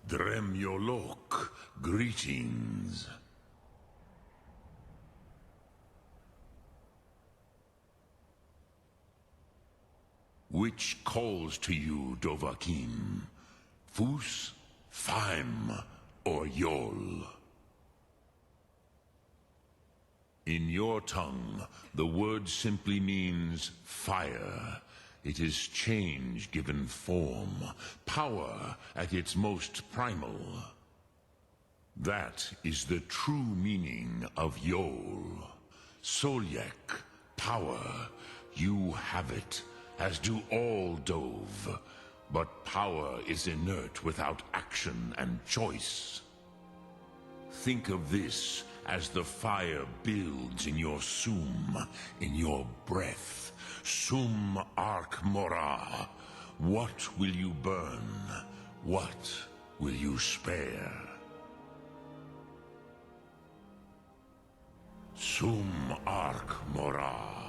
Dremyolok, greetings. Which calls to you, Dovahkiin? Fus, Faim, or Yol? In your tongue, the word simply means fire. It is change given form, power at its most primal. That is the true meaning of Yol. Solyek, power, you have it, as do all Dove. But power is inert without action and choice. Think of this as the fire builds in your sum, in your breath. Sum Ark Mora. What will you burn? What will you spare? Sum Ark Mora.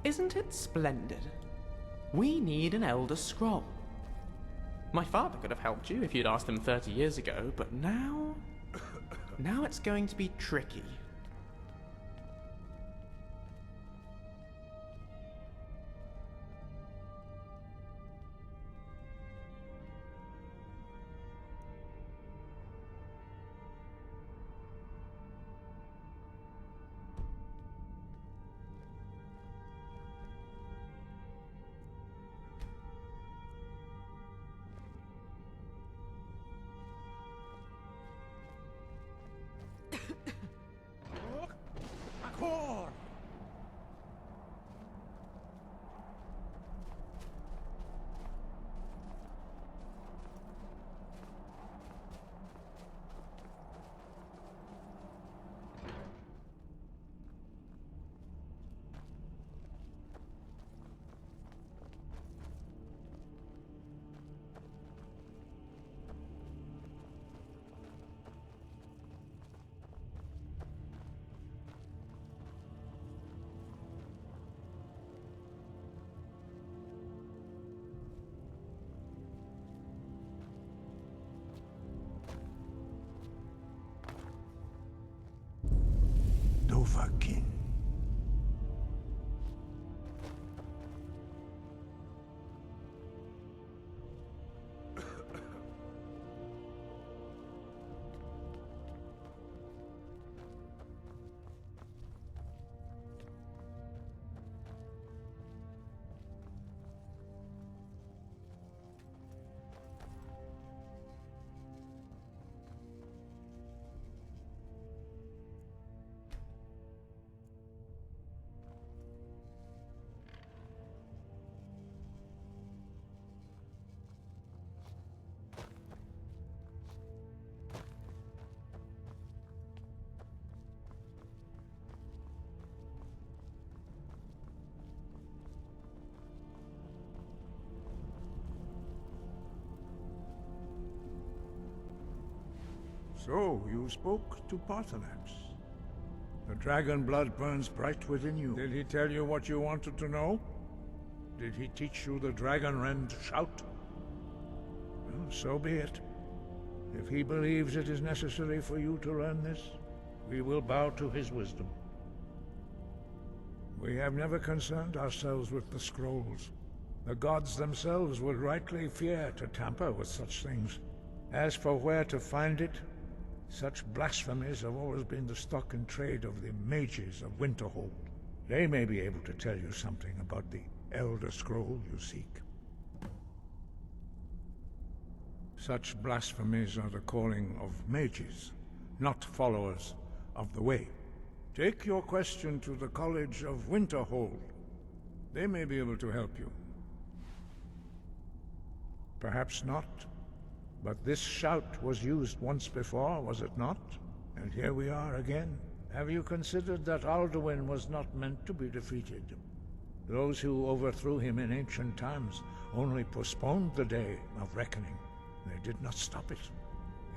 Isn't it splendid? We need an Elder Scroll. My father could have helped you if you'd asked him 30 years ago, but now... now it's going to be tricky. Dovahkiin. So, you spoke to Paarthurnax. The dragon blood burns bright within you. Did he tell you what you wanted to know? Did he teach you the dragon rend shout? Well, so be it. If he believes it is necessary for you to learn this, we will bow to his wisdom. We have never concerned ourselves with the scrolls. The gods themselves would rightly fear to tamper with such things. As for where to find it, such blasphemies have always been the stock and trade of the mages of Winterhold. They may be able to tell you something about the Elder Scroll you seek. Such blasphemies are the calling of mages, not followers of the Way. Take your question to the College of Winterhold. They may be able to help you. Perhaps not. But this shout was used once before, was it not? And here we are again. Have you considered that Alduin was not meant to be defeated? Those who overthrew him in ancient times only postponed the day of reckoning. They did not stop it.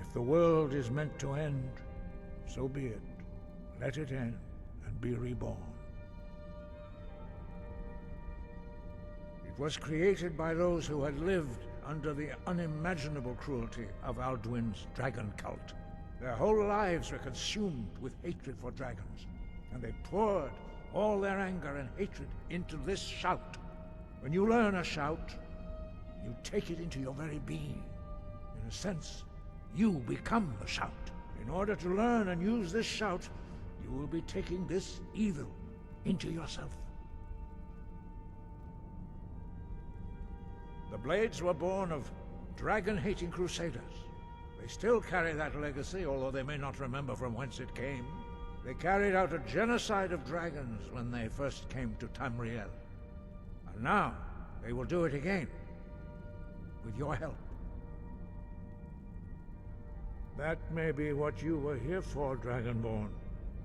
If the world is meant to end, so be it. Let it end and be reborn. It was created by those who had lived under the unimaginable cruelty of Alduin's dragon cult. Their whole lives were consumed with hatred for dragons, and they poured all their anger and hatred into this shout. When you learn a shout, you take it into your very being. In a sense, you become the shout. In order to learn and use this shout, you will be taking this evil into yourself. The Blades were born of dragon-hating crusaders. They still carry that legacy, although they may not remember from whence it came. They carried out a genocide of dragons when they first came to Tamriel. And now, they will do it again, with your help. That may be what you were here for, Dragonborn.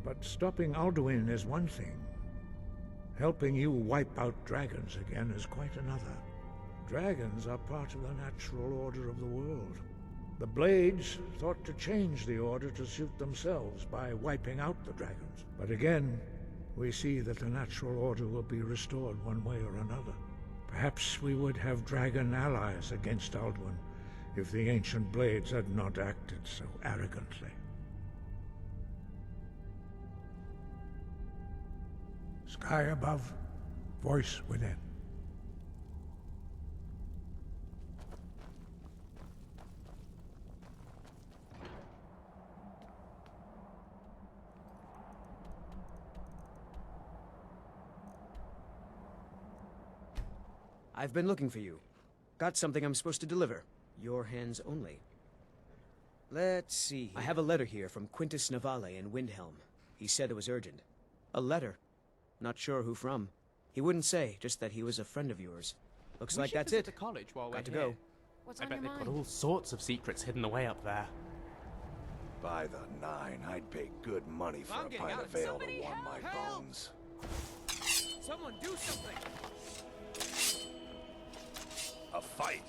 But stopping Alduin is one thing. Helping you wipe out dragons again is quite another. Dragons are part of the natural order of the world. The Blades thought to change the order to suit themselves by wiping out the dragons. But again, we see that the natural order will be restored one way or another. Perhaps we would have dragon allies against Alduin if the ancient blades had not acted so arrogantly. Sky above, voice within. I've been looking for you. Got something I'm supposed to deliver. Your hands only. Let's see. I have a letter here from Quintus Navale in Windhelm. He said it was urgent. A letter. Not sure who from. He wouldn't say, just that he was a friend of yours. Looks like that's it. The college while we're Got to here. go. What's I on bet your they've mind? got all sorts of secrets hidden away up there. By the 9, I'd pay good money for I'm a getting pint out. of ale to Somebody warm help! my Help! bones. Someone do something! A fight!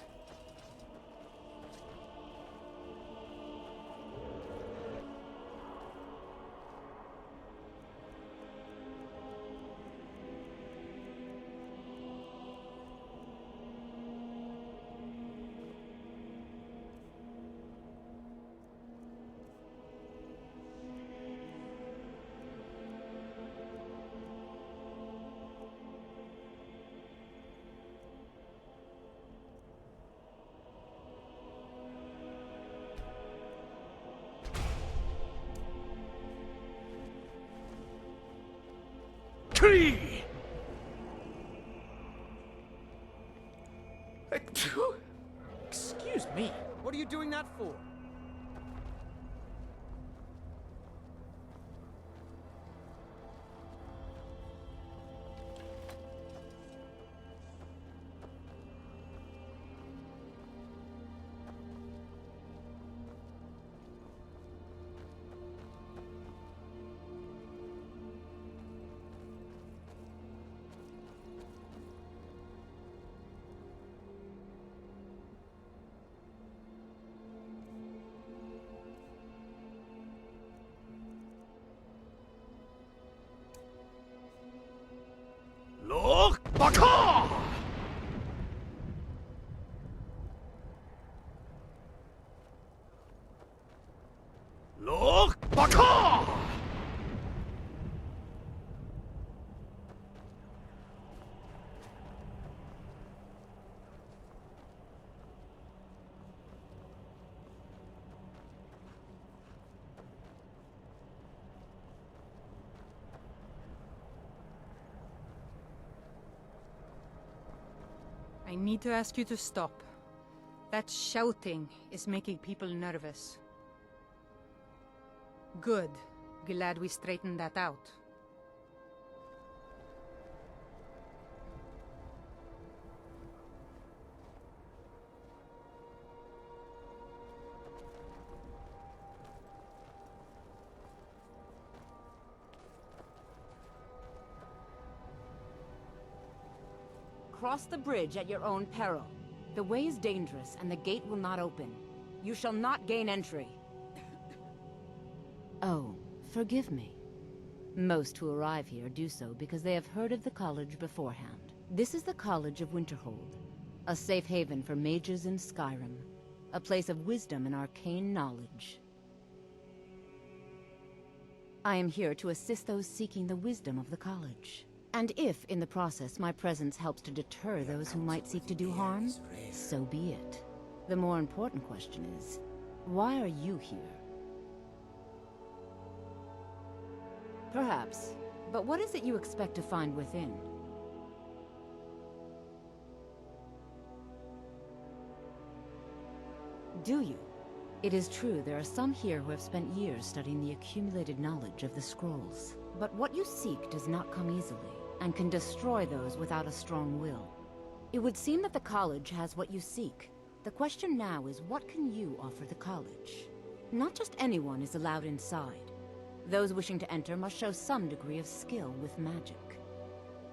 Tree! Excuse me. What are you doing that for? Look! Baka! Look! Baka! I need to ask you to stop. That shouting is making people nervous. Good. Glad we straightened that out. Cross the bridge at your own peril. The way is dangerous, and the gate will not open. You shall not gain entry. Oh, forgive me. Most who arrive here do so because they have heard of the college beforehand. This is the College of Winterhold, a safe haven for mages in Skyrim, a place of wisdom and arcane knowledge. I am here to assist those seeking the wisdom of the college. And if, in the process, my presence helps to deter those who might seek to do harm, so be it. The more important question is, why are you here? Perhaps, but what is it you expect to find within? Do you? It is true there are some here who have spent years studying the accumulated knowledge of the scrolls. But what you seek does not come easily, and can destroy those without a strong will. It would seem that the college has what you seek. The question now is, what can you offer the college? Not just anyone is allowed inside. Those wishing to enter must show some degree of skill with magic.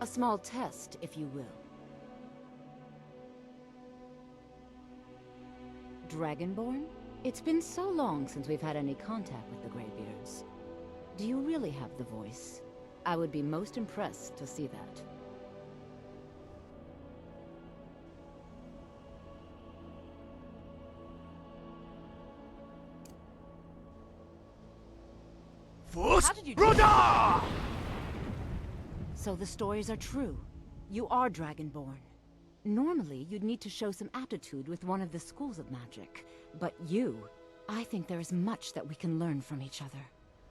A small test, if you will. Dragonborn? It's been so long since we've had any contact with the Greybeards. Do you really have the voice? I would be most impressed to see that. How did you do that? So the stories are true. You are Dragonborn. Normally, you'd need to show some aptitude with one of the schools of magic. But I think there is much that we can learn from each other.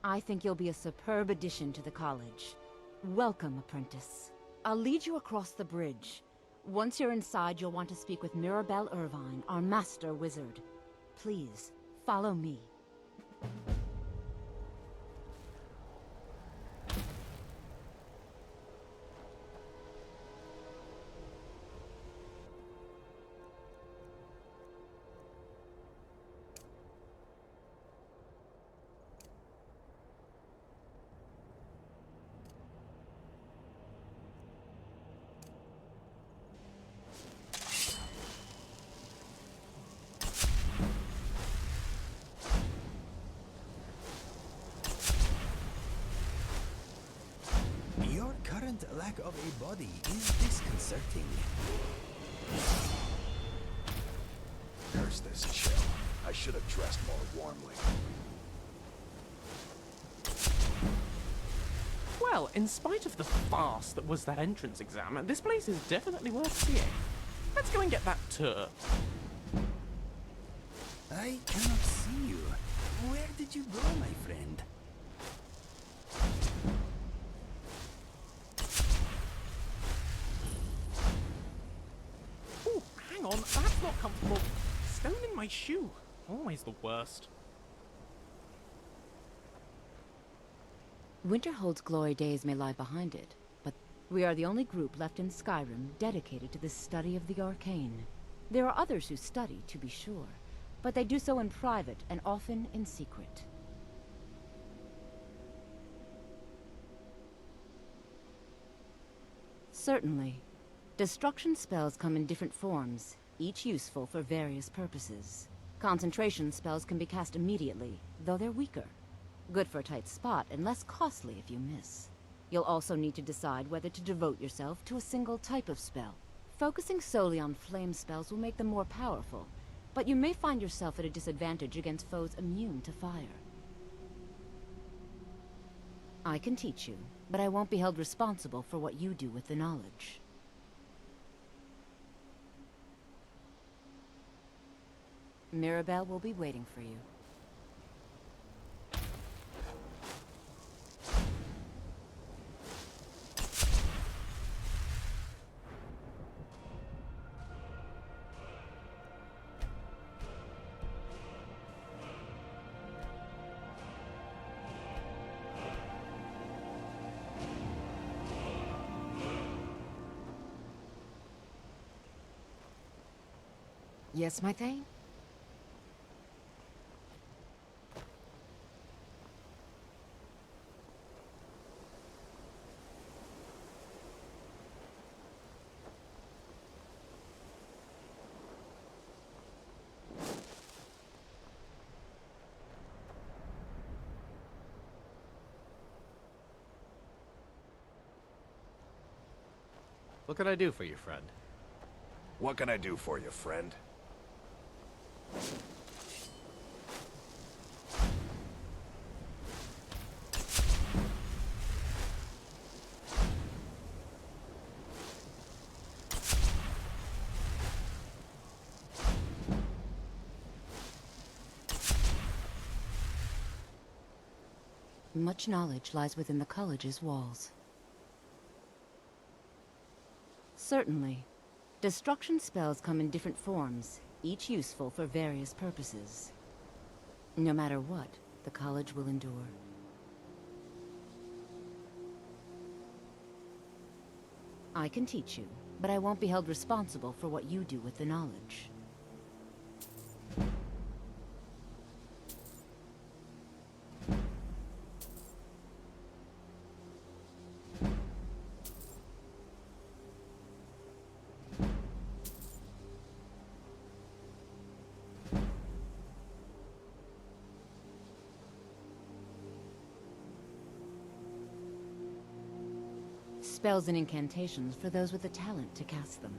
I think you'll be a superb addition to the college. Welcome, apprentice. I'll lead you across the bridge. Once you're inside, you'll want to speak with Mirabelle Irvine, our master wizard. Please, follow me. Your current lack of a body is disconcerting. Curse this chill. I should have dressed more warmly. Well, in spite of the farce that was that entrance exam, this place is definitely worth seeing. Let's go and get that tour. I cannot see you. Where did you go, my friend? Ooh, hang on, that's not comfortable. Stone in my shoe. Always the worst. Winterhold's glory days may lie behind it, but we are the only group left in Skyrim dedicated to the study of the arcane. There are others who study, to be sure, but they do so in private and often in secret. Certainly. Destruction spells come in different forms, each useful for various purposes. Concentration spells can be cast immediately, though they're weaker. Good for a tight spot, and less costly if you miss. You'll also need to decide whether to devote yourself to a single type of spell. Focusing solely on flame spells will make them more powerful, but you may find yourself at a disadvantage against foes immune to fire. I can teach you, but I won't be held responsible for what you do with the knowledge. Mirabelle will be waiting for you. Yes, my thane? What can I do for you, friend? What can I do for you, friend? Much knowledge lies within the college's walls. Certainly. Destruction spells come in different forms, each useful for various purposes. No matter what, the college will endure. I can teach you, but I won't be held responsible for what you do with the knowledge. spells and incantations for those with the talent to cast them.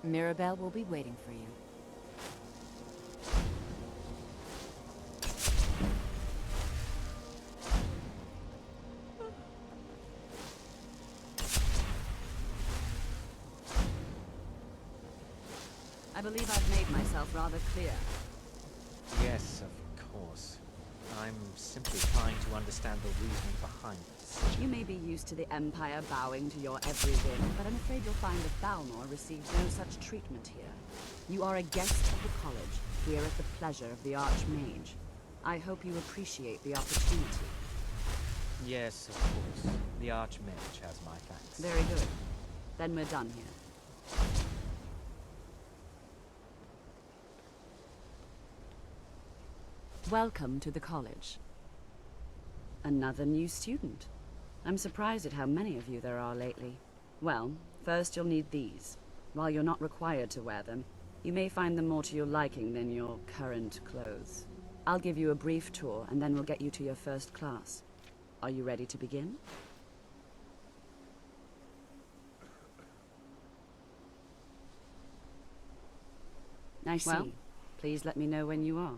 Mirabelle will be waiting for you. I believe I've made myself rather clear. Yes, of course. I'm simply trying to understand the reasoning behind this. You may be used to the Empire bowing to your every whim, but I'm afraid you'll find that Balnor receives no such treatment here. You are a guest of the college, here at the pleasure of the Archmage. I hope you appreciate the opportunity. Yes, of course. The Archmage has my thanks. Very good. Then we're done here. Welcome to the college. Another new student. I'm surprised at how many of you there are lately. Well, first you'll need these. While you're not required to wear them, you may find them more to your liking than your current clothes. I'll give you a brief tour, and then we'll get you to your first class. Are you ready to begin? I see. Well, please let me know when you are.